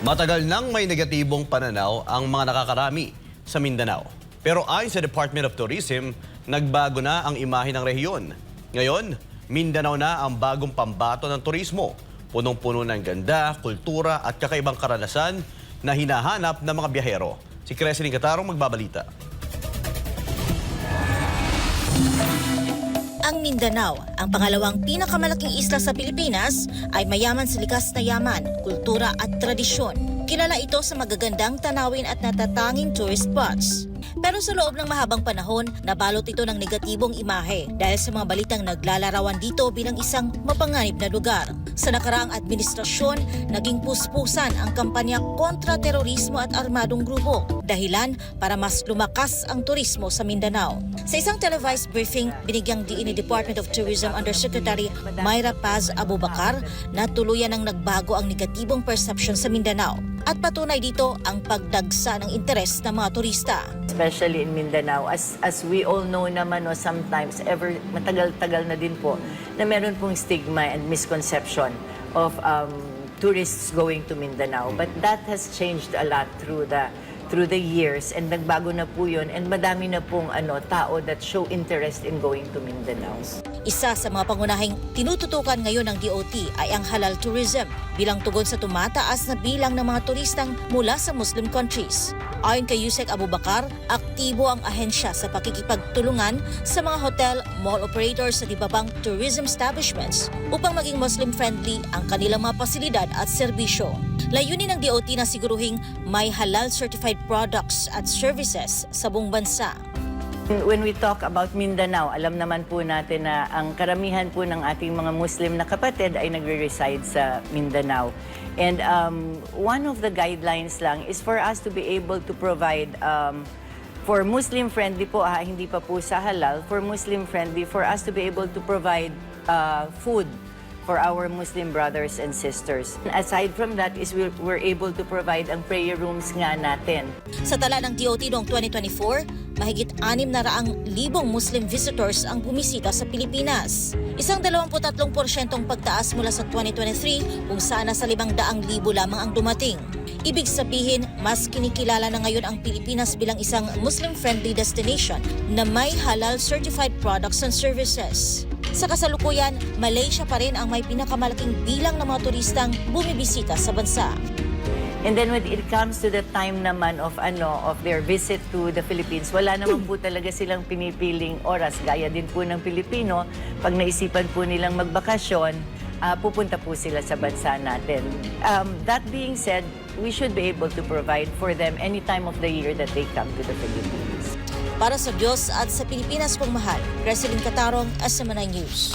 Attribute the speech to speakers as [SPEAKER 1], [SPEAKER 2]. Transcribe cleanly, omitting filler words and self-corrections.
[SPEAKER 1] Matagal nang may negatibong pananaw ang mga nakakarami sa Mindanao. Pero ayon sa Department of Tourism, nagbago na ang imahe ng rehiyon. Ngayon, Mindanao na ang bagong pambato ng turismo. Punong-puno ng ganda, kultura at kakaibang karanasan na hinahanap ng mga biyahero. Si Creslyn Catarong magbabalita.
[SPEAKER 2] Ang Mindanao, ang pangalawang pinakamalaking isla sa Pilipinas, ay mayaman sa likas na yaman, kultura at tradisyon. Kilala ito sa magagandang tanawin at natatanging tourist spots. Pero sa loob ng mahabang panahon, nabalot ito ng negatibong imahe dahil sa mga balitang naglalarawan dito bilang isang mapanganib na lugar. Sa nakaraang administrasyon, naging puspusan ang kampanya kontra terorismo at armadong grupo, dahilan para mas lumakas ang turismo sa Mindanao. Sa isang televised briefing, binigyang diin ni Department of Tourism Undersecretary Myra Paz Abubakar na tuluyan ang nagbago ang negatibong perception sa Mindanao. At patunay dito ang pagdagsa ng interes ng mga turista.
[SPEAKER 3] Especially in Mindanao, as we all know naman, sometimes matagal-tagal na din po na meron pong stigma and misconception of tourists going to Mindanao. But that has changed a lot through the years, and nagbago na po yun, and madami na pong tao that show interest in going to Mindanao.
[SPEAKER 2] Isa sa mga pangunahing tinututukan ngayon ng DOT ay ang halal tourism bilang tugon sa tumataas na bilang ng mga turistang mula sa Muslim countries. Ayon kay Yusek Abubakar, aktibo ang ahensya sa pakikipagtulungan sa mga hotel, mall operators at iba pang tourism establishments upang maging Muslim-friendly ang kanilang mga pasilidad at serbisyo. Layunin ng DOT na siguruhing may halal certified products at services sa buong bansa.
[SPEAKER 3] When we talk about Mindanao, alam naman po natin na ang karamihan po ng ating mga Muslim na kapatid ay nagre-reside sa Mindanao. And one of the guidelines lang is for us to be able to provide, for Muslim-friendly po, hindi pa po sa halal, for Muslim-friendly, for us to be able to provide food for our Muslim brothers and sisters. Aside from that is we're able to provide ang prayer rooms nga natin.
[SPEAKER 2] Sa tala ng DOT noong 2024, mahigit 600,000 Muslim visitors ang bumisita sa Pilipinas. Isang 23% pagtaas mula sa 2023 kung saan nasa 500,000 lamang ang dumating. Ibig sabihin, mas kinikilala na ngayon ang Pilipinas bilang isang Muslim-friendly destination na may halal certified products and services. Sa kasalukuyan, Malaysia pa rin ang may pinakamalaking bilang ng mga turistang bumibisita sa bansa.
[SPEAKER 3] And then when it comes to the time naman of their visit to the Philippines, wala naman po talaga silang pinipiling oras. Gaya din po ng Pilipino, pag naisipan po nilang magbakasyon, pupunta po sila sa bansa natin. That being said, we should be able to provide for them any time of the year that they come to the Philippines.
[SPEAKER 2] Para sa Diyos at sa Pilipinas kong mahal, Creslyn Catarong, SMNI News.